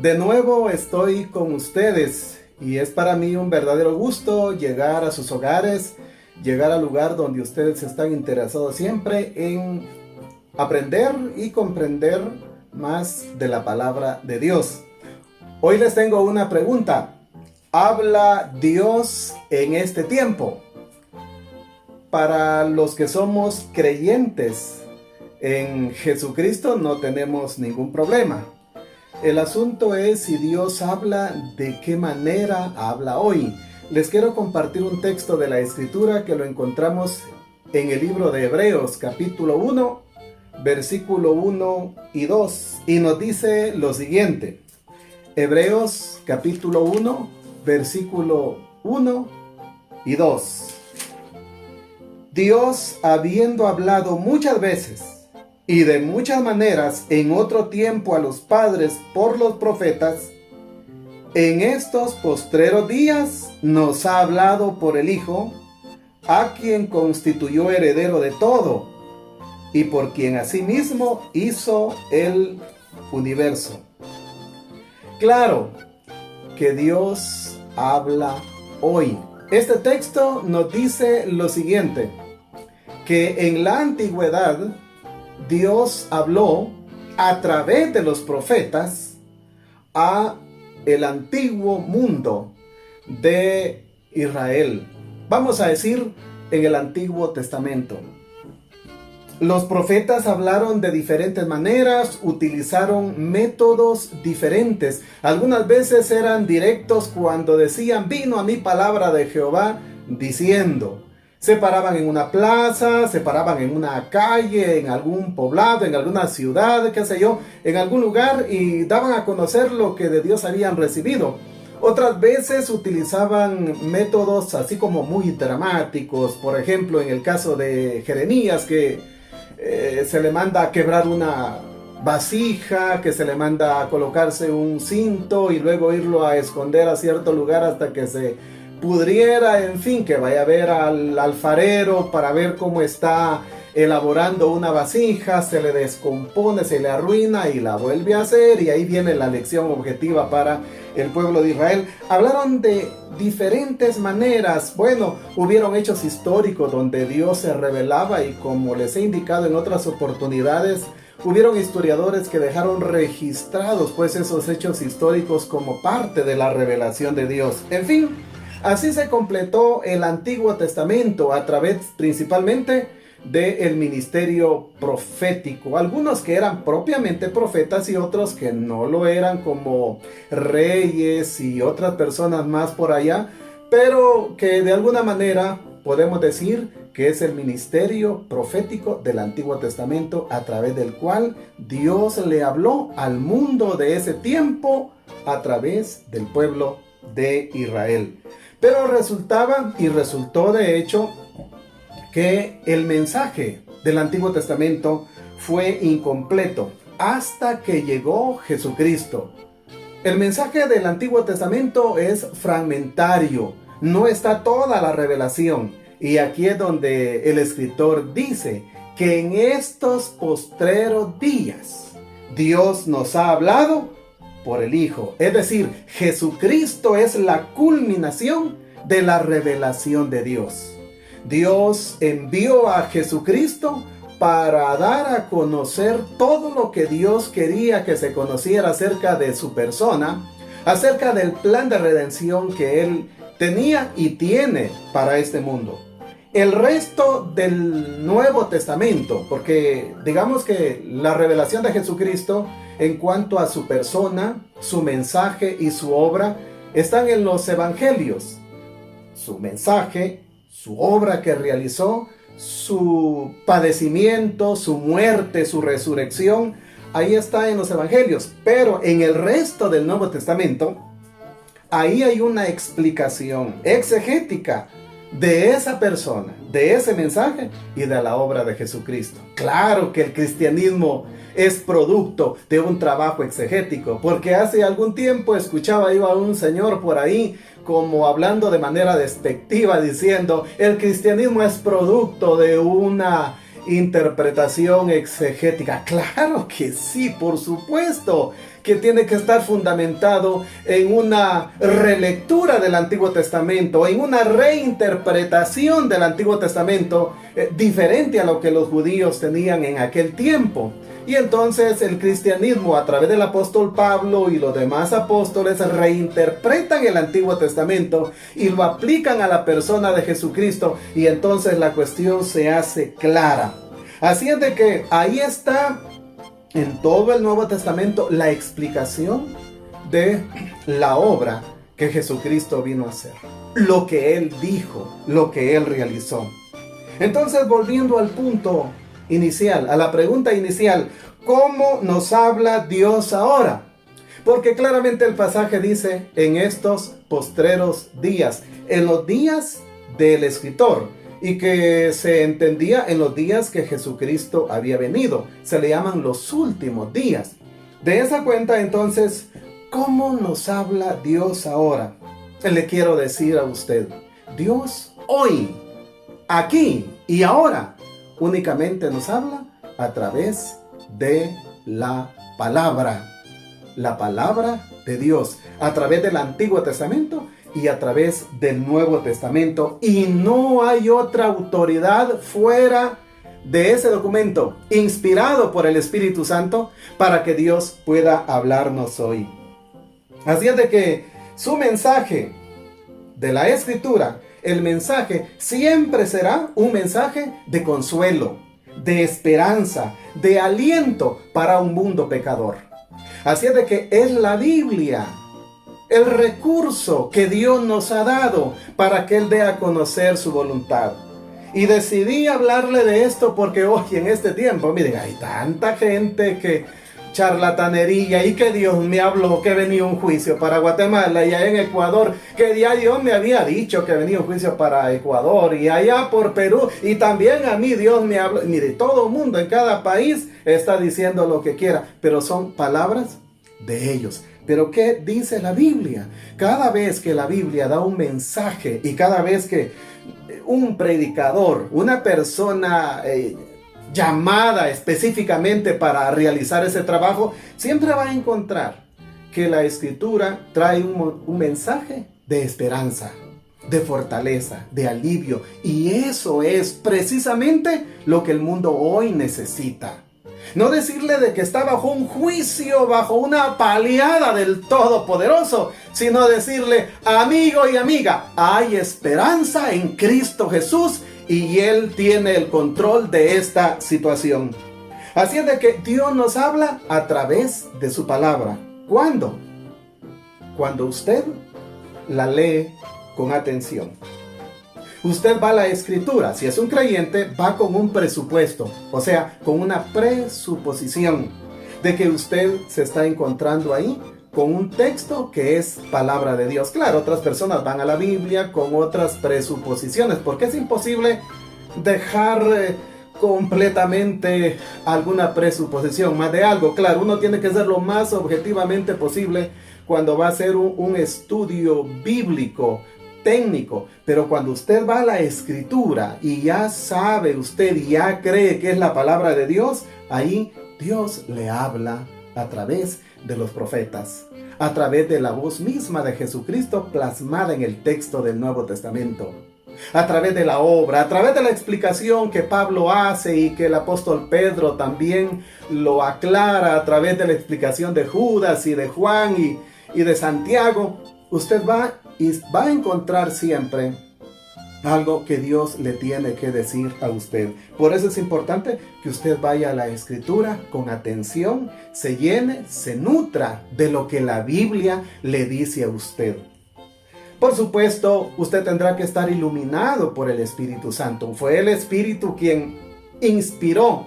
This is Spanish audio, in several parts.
De nuevo estoy con ustedes y es para mí un verdadero gusto llegar a sus hogares, llegar al lugar donde ustedes están interesados siempre en aprender y comprender más de la palabra de Dios. Hoy les tengo una pregunta. ¿Habla Dios en este tiempo? Para los que somos creyentes en Jesucristo no tenemos ningún problema. El asunto es si Dios habla, ¿de qué manera habla hoy? Les quiero compartir un texto de la Escritura que lo encontramos en el libro de Hebreos, capítulo 1, versículo 1 y 2. Y nos dice lo siguiente. Hebreos, capítulo 1, versículo 1 y 2. Dios, habiendo hablado muchas veces y de muchas maneras en otro tiempo a los padres por los profetas, en estos postreros días nos ha hablado por el Hijo, a quien constituyó heredero de todo, y por quien asimismo hizo el universo. Claro que Dios habla hoy. Este texto nos dice lo siguiente, que en la antigüedad Dios habló a través de los profetas a el antiguo mundo de Israel. Vamos a decir en el Antiguo Testamento. Los profetas hablaron de diferentes maneras, utilizaron métodos diferentes. Algunas veces eran directos cuando decían, vino a mí palabra de Jehová diciendo. Se paraban en una plaza, se paraban en una calle, en algún poblado, en alguna ciudad, qué sé yo, en algún lugar y daban a conocer lo que de Dios habían recibido. Otras veces utilizaban métodos así como muy dramáticos. Por ejemplo, en el caso de Jeremías, que se le manda a quebrar una vasija, que se le manda a colocarse un cinto y luego irlo a esconder a cierto lugar hasta que se pudriera, en fin, que vaya a ver al alfarero para ver cómo está elaborando una vasija, se le descompone, se le arruina y la vuelve a hacer, y ahí viene la lección objetiva para el pueblo de Israel. Hablaron de diferentes maneras. Bueno, hubieron hechos históricos donde Dios se revelaba y, como les he indicado en otras oportunidades, hubieron historiadores que dejaron registrados pues esos hechos históricos como parte de la revelación de Dios. En fin, así se completó el Antiguo Testamento a través principalmente del ministerio profético. Algunos que eran propiamente profetas y otros que no lo eran, como reyes y otras personas más por allá, pero que de alguna manera podemos decir que es el ministerio profético del Antiguo Testamento, a través del cual Dios le habló al mundo de ese tiempo a través del pueblo de Israel. Pero resultó de hecho que el mensaje del Antiguo Testamento fue incompleto hasta que llegó Jesucristo. El mensaje del Antiguo Testamento es fragmentario, no está toda la revelación. Y aquí es donde el escritor dice que en estos postreros días Dios nos ha hablado por el Hijo. Es decir, Jesucristo es la culminación de la revelación de Dios. Dios envió a Jesucristo para dar a conocer todo lo que Dios quería que se conociera acerca de su persona, acerca del plan de redención que Él tenía y tiene para este mundo. El resto del Nuevo Testamento, porque digamos que la revelación de Jesucristo en cuanto a su persona, su mensaje y su obra están en los evangelios. Su mensaje, su obra que realizó, su padecimiento, su muerte, su resurrección, ahí está en los evangelios. Pero en el resto del Nuevo Testamento, ahí hay una explicación exegética de esa persona, de ese mensaje y de la obra de Jesucristo. Claro que el cristianismo es producto de un trabajo exegético, porque hace algún tiempo escuchaba yo a un señor por ahí como hablando de manera despectiva, diciendo: el cristianismo es producto de una interpretación exegética. Claro que sí, por supuesto que tiene que estar fundamentado en una relectura del Antiguo Testamento, en una reinterpretación del Antiguo Testamento, diferente a lo que los judíos tenían en aquel tiempo. Y entonces el cristianismo, a través del apóstol Pablo y los demás apóstoles, reinterpretan el Antiguo Testamento y lo aplican a la persona de Jesucristo, y entonces la cuestión se hace clara. Así es de que ahí está en todo el Nuevo Testamento la explicación de la obra que Jesucristo vino a hacer, lo que Él dijo, lo que Él realizó. Entonces, volviendo al punto inicial, a la pregunta inicial, ¿cómo nos habla Dios ahora? Porque claramente el pasaje dice, en estos postreros días, en los días del escritor, y que se entendía en los días que Jesucristo había venido. Se le llaman los últimos días. De esa cuenta, entonces, ¿cómo nos habla Dios ahora? Le quiero decir a usted, Dios hoy, aquí y ahora, únicamente nos habla a través de la palabra de Dios, a través del Antiguo Testamento y a través del Nuevo Testamento, y no hay otra autoridad fuera de ese documento inspirado por el Espíritu Santo para que Dios pueda hablarnos hoy. Así es de que su mensaje de la Escritura, el mensaje siempre será un mensaje de consuelo, de esperanza, de aliento para un mundo pecador. Así es de que es la Biblia el recurso que Dios nos ha dado para que Él dé a conocer su voluntad. Y decidí hablarle de esto porque hoy en este tiempo, miren, hay tanta gente que charlatanería y que Dios me habló que venía un juicio para Guatemala, y allá en Ecuador que ya Dios me había dicho que venía un juicio para Ecuador, y allá por Perú, y también a mí Dios me habló. Mire, todo el mundo en cada país está diciendo lo que quiera, pero son palabras de ellos. Pero ¿qué dice la Biblia? Cada vez que la Biblia da un mensaje, y cada vez que un predicador, una persona llamada específicamente para realizar ese trabajo, siempre va a encontrar que la Escritura trae un mensaje de esperanza, de fortaleza, de alivio. Y eso es precisamente lo que el mundo hoy necesita. No decirle de que está bajo un juicio, bajo una paliada del Todopoderoso, sino decirle, amigo y amiga, hay esperanza en Cristo Jesús y Él tiene el control de esta situación. Así es de que Dios nos habla a través de su palabra. ¿Cuándo? Cuando usted la lee con atención. Usted va a la Escritura, si es un creyente, va con un presupuesto, o sea, con una presuposición de que usted se está encontrando ahí con un texto que es palabra de Dios. Claro, otras personas van a la Biblia con otras presuposiciones, porque es imposible dejar completamente alguna presuposición, más de algo. Claro, uno tiene que ser lo más objetivamente posible cuando va a hacer un estudio bíblico, técnico, pero cuando usted va a la Escritura y ya sabe usted y ya cree que es la palabra de Dios, ahí Dios le habla a través de los profetas, a través de la voz misma de Jesucristo plasmada en el texto del Nuevo Testamento, a través de la obra, a través de la explicación que Pablo hace y que el apóstol Pedro también lo aclara, a través de la explicación de Judas y de Juan y de Santiago. Usted va y va a encontrar siempre algo que Dios le tiene que decir a usted. Por eso es importante que usted vaya a la Escritura con atención, se llene, se nutra de lo que la Biblia le dice a usted. Por supuesto, usted tendrá que estar iluminado por el Espíritu Santo. Fue el Espíritu quien inspiró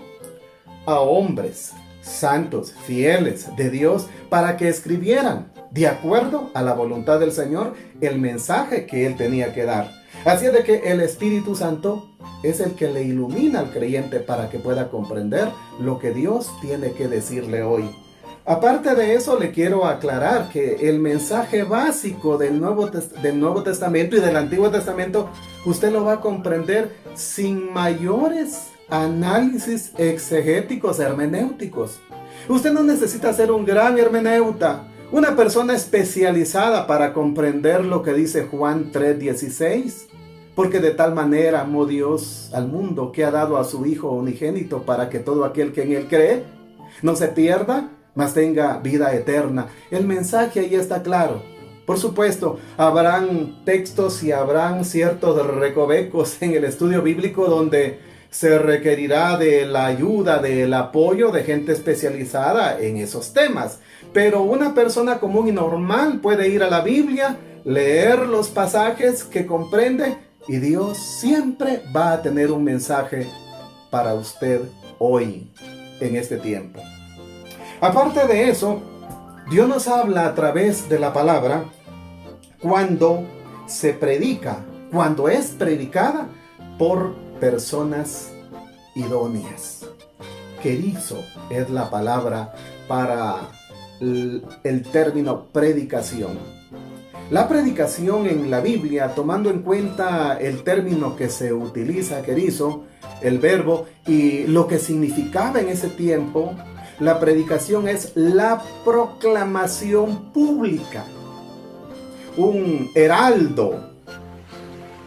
a hombres santos, fieles de Dios, para que escribieran de acuerdo a la voluntad del Señor el mensaje que Él tenía que dar. Así es de que el Espíritu Santo es el que le ilumina al creyente para que pueda comprender lo que Dios tiene que decirle hoy. Aparte de eso, le quiero aclarar que el mensaje básico del Nuevo Testamento y del Antiguo Testamento, usted lo va a comprender sin mayores análisis exegéticos hermenéuticos. Usted no necesita ser un gran hermeneuta, una persona especializada para comprender lo que dice Juan 3:16. Porque de tal manera amó Dios al mundo que ha dado a su Hijo unigénito para que todo aquel que en él cree no se pierda, mas tenga vida eterna. El mensaje ahí está claro. Por supuesto, habrán textos y habrán ciertos recovecos en el estudio bíblico donde se requerirá de la ayuda, del apoyo de gente especializada en esos temas. Pero una persona común y normal puede ir a la Biblia, leer los pasajes que comprende y Dios siempre va a tener un mensaje para usted hoy, en este tiempo. Aparte de eso, Dios nos habla a través de la palabra cuando se predica, cuando es predicada por personas idóneas. Querizo es la palabra para el término predicación. La predicación en la Biblia, tomando en cuenta el término que se utiliza, querizo, el verbo, y lo que significaba en ese tiempo, la predicación es la proclamación pública. Un heraldo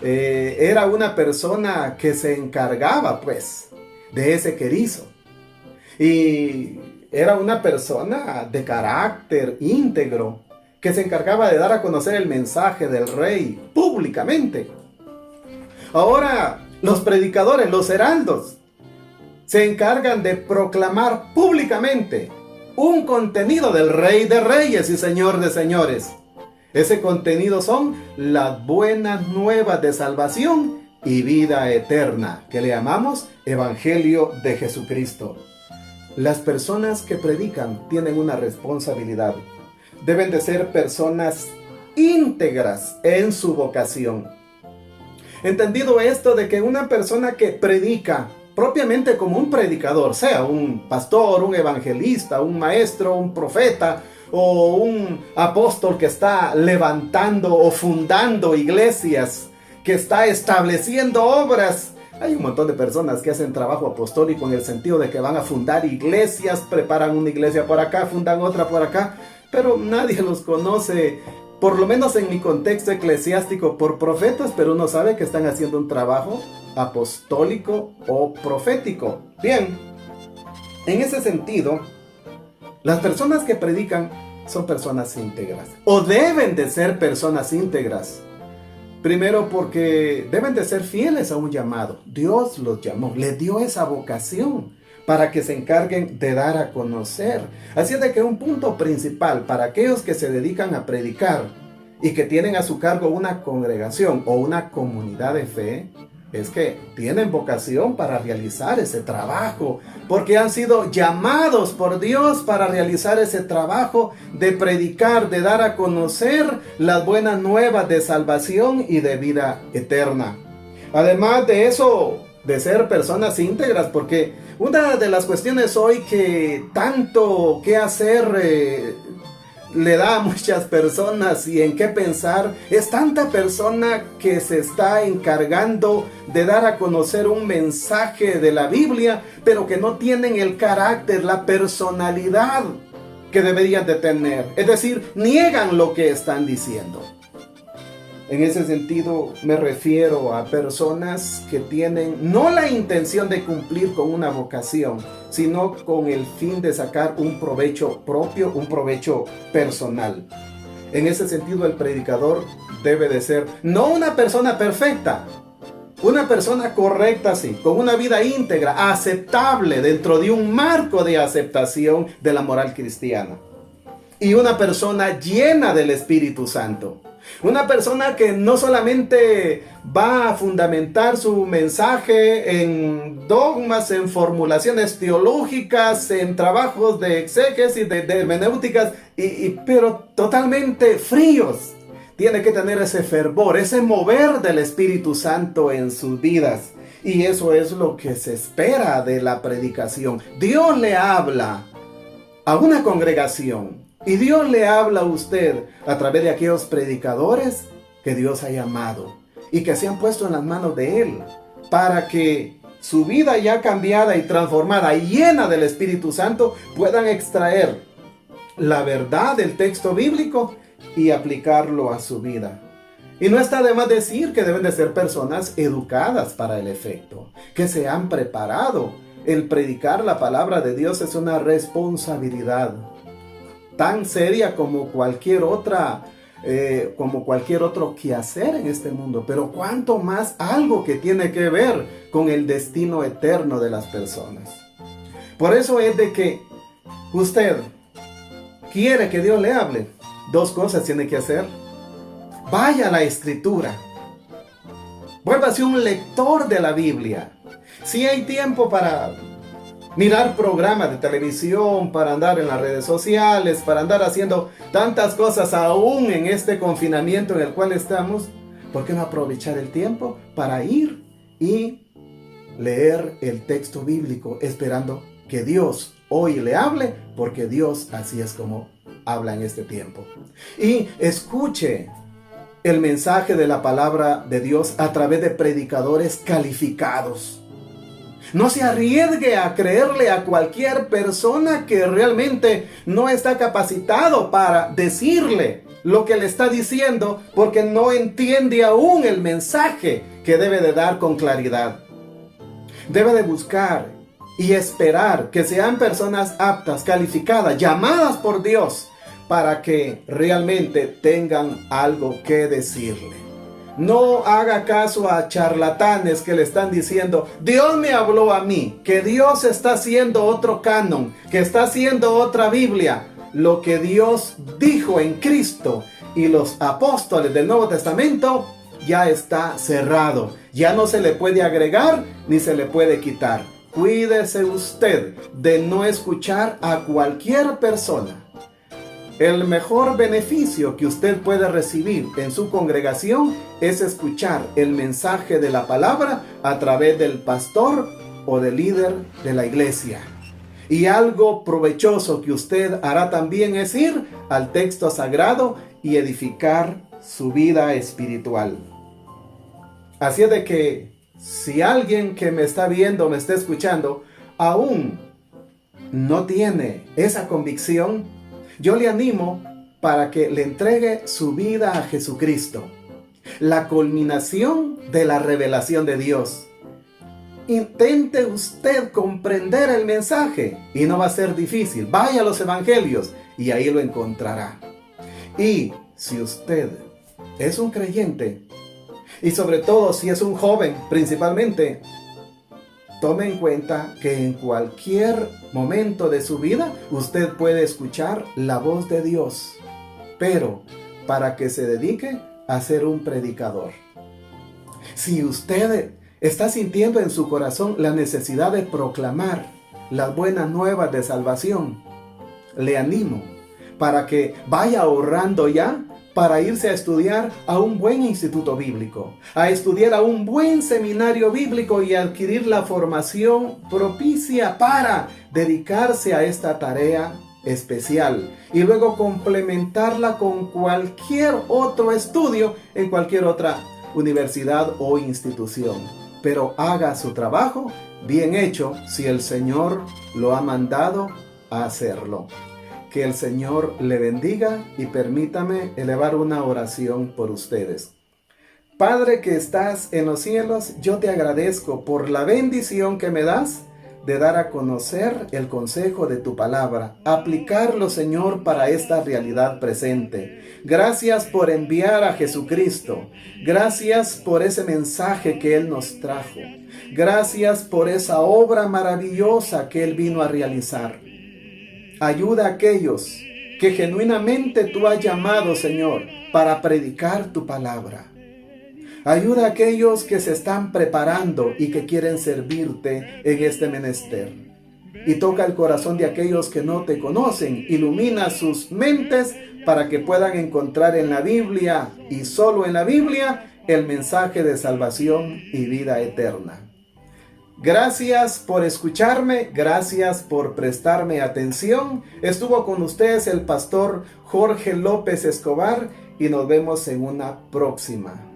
era una persona que se encargaba, pues, de ese querizo. Y era una persona de carácter íntegro, que se encargaba de dar a conocer el mensaje del rey públicamente. Ahora, los predicadores, los heraldos, se encargan de proclamar públicamente un contenido del Rey de Reyes y Señor de Señores. Ese contenido son las buenas nuevas de salvación y vida eterna, que le llamamos Evangelio de Jesucristo. Las personas que predican tienen una responsabilidad. Deben de ser personas íntegras en su vocación. Entendido esto de que una persona que predica propiamente como un predicador, sea un pastor, un evangelista, un maestro, un profeta o un apóstol que está levantando o fundando iglesias, que está estableciendo obras. Hay un montón de personas que hacen trabajo apostólico en el sentido de que van a fundar iglesias, preparan una iglesia por acá, fundan otra por acá, pero nadie los conoce, por lo menos en mi contexto eclesiástico, por profetas, pero uno sabe que están haciendo un trabajo apostólico o profético. Bien, en ese sentido, las personas que predican son personas íntegras, o deben de ser personas íntegras. Primero porque deben de ser fieles a un llamado. Dios los llamó, les dio esa vocación para que se encarguen de dar a conocer. Así es de que un punto principal para aquellos que se dedican a predicar y que tienen a su cargo una congregación o una comunidad de fe, es que tienen vocación para realizar ese trabajo, porque han sido llamados por Dios para realizar ese trabajo de predicar, de dar a conocer las buenas nuevas de salvación y de vida eterna. Además de eso, de ser personas íntegras, porque una de las cuestiones hoy que tanto que hacer le da a muchas personas y en qué pensar, es tanta persona que se está encargando de dar a conocer un mensaje de la Biblia, pero que no tienen el carácter, la personalidad que deberían de tener. Es decir, niegan lo que están diciendo. En ese sentido me refiero a personas que tienen no la intención de cumplir con una vocación, sino con el fin de sacar un provecho propio, un provecho personal. En ese sentido el predicador debe de ser no una persona perfecta, una persona correcta, sí, con una vida íntegra, aceptable dentro de un marco de aceptación de la moral cristiana. Y una persona llena del Espíritu Santo. Una persona que no solamente va a fundamentar su mensaje en dogmas, en formulaciones teológicas, en trabajos de exégesis, de hermenéuticas, pero totalmente fríos. Tiene que tener ese fervor, ese mover del Espíritu Santo en sus vidas. Y eso es lo que se espera de la predicación. Dios le habla a una congregación. Y Dios le habla a usted a través de aquellos predicadores que Dios ha llamado y que se han puesto en las manos de Él para que su vida ya cambiada y transformada, llena del Espíritu Santo, puedan extraer la verdad del texto bíblico y aplicarlo a su vida. Y no está de más decir que deben de ser personas educadas para el efecto, que se han preparado. El predicar la palabra de Dios es una responsabilidad tan seria como cualquier otro quehacer en este mundo, pero cuánto más algo que tiene que ver con el destino eterno de las personas. Por eso es de que usted quiere que Dios le hable. Dos cosas tiene que hacer. Vaya a la Escritura. Vuélvase un lector de la Biblia. Si hay tiempo para mirar programas de televisión, para andar en las redes sociales, para andar haciendo tantas cosas aún en este confinamiento en el cual estamos, ¿por qué no aprovechar el tiempo para ir y leer el texto bíblico esperando que Dios hoy le hable? Porque Dios así es como habla en este tiempo. Y escuche el mensaje de la palabra de Dios a través de predicadores calificados. No se arriesgue a creerle a cualquier persona que realmente no está capacitado para decirle lo que le está diciendo, porque no entiende aún el mensaje que debe de dar con claridad. Debe de buscar y esperar que sean personas aptas, calificadas, llamadas por Dios, para que realmente tengan algo que decirle. No haga caso a charlatanes que le están diciendo, Dios me habló a mí, que Dios está haciendo otro canon, que está haciendo otra Biblia. Lo que Dios dijo en Cristo y los apóstoles del Nuevo Testamento ya está cerrado. Ya no se le puede agregar ni se le puede quitar. Cuídese usted de no escuchar a cualquier persona. El mejor beneficio que usted puede recibir en su congregación es escuchar el mensaje de la palabra a través del pastor o del líder de la iglesia. Y algo provechoso que usted hará también es ir al texto sagrado y edificar su vida espiritual. Así es de que si alguien que me está viendo, me está escuchando, aún no tiene esa convicción, yo le animo para que le entregue su vida a Jesucristo, la culminación de la revelación de Dios. Intente usted comprender el mensaje y no va a ser difícil. Vaya a los evangelios y ahí lo encontrará. Y si usted es un creyente, y sobre todo si es un joven principalmente, tome en cuenta que en cualquier momento de su vida usted puede escuchar la voz de Dios, pero para que se dedique a ser un predicador. Si usted está sintiendo en su corazón la necesidad de proclamar las buenas nuevas de salvación, le animo para que vaya ahorrando ya para irse a estudiar a un buen instituto bíblico, a estudiar a un buen seminario bíblico y adquirir la formación propicia para dedicarse a esta tarea especial y luego complementarla con cualquier otro estudio en cualquier otra universidad o institución. Pero haga su trabajo bien hecho si el Señor lo ha mandado a hacerlo. Que el Señor le bendiga y permítame elevar una oración por ustedes. Padre que estás en los cielos, yo te agradezco por la bendición que me das de dar a conocer el consejo de tu palabra, aplicarlo, Señor, para esta realidad presente. Gracias por enviar a Jesucristo. Gracias por ese mensaje que Él nos trajo. Gracias por esa obra maravillosa que Él vino a realizar. Ayuda a aquellos que genuinamente tú has llamado, Señor, para predicar tu palabra. Ayuda a aquellos que se están preparando y que quieren servirte en este menester. Y toca el corazón de aquellos que no te conocen. Ilumina sus mentes para que puedan encontrar en la Biblia y solo en la Biblia el mensaje de salvación y vida eterna. Gracias por escucharme, gracias por prestarme atención. Estuvo con ustedes el pastor Jorge López Escobar y nos vemos en una próxima.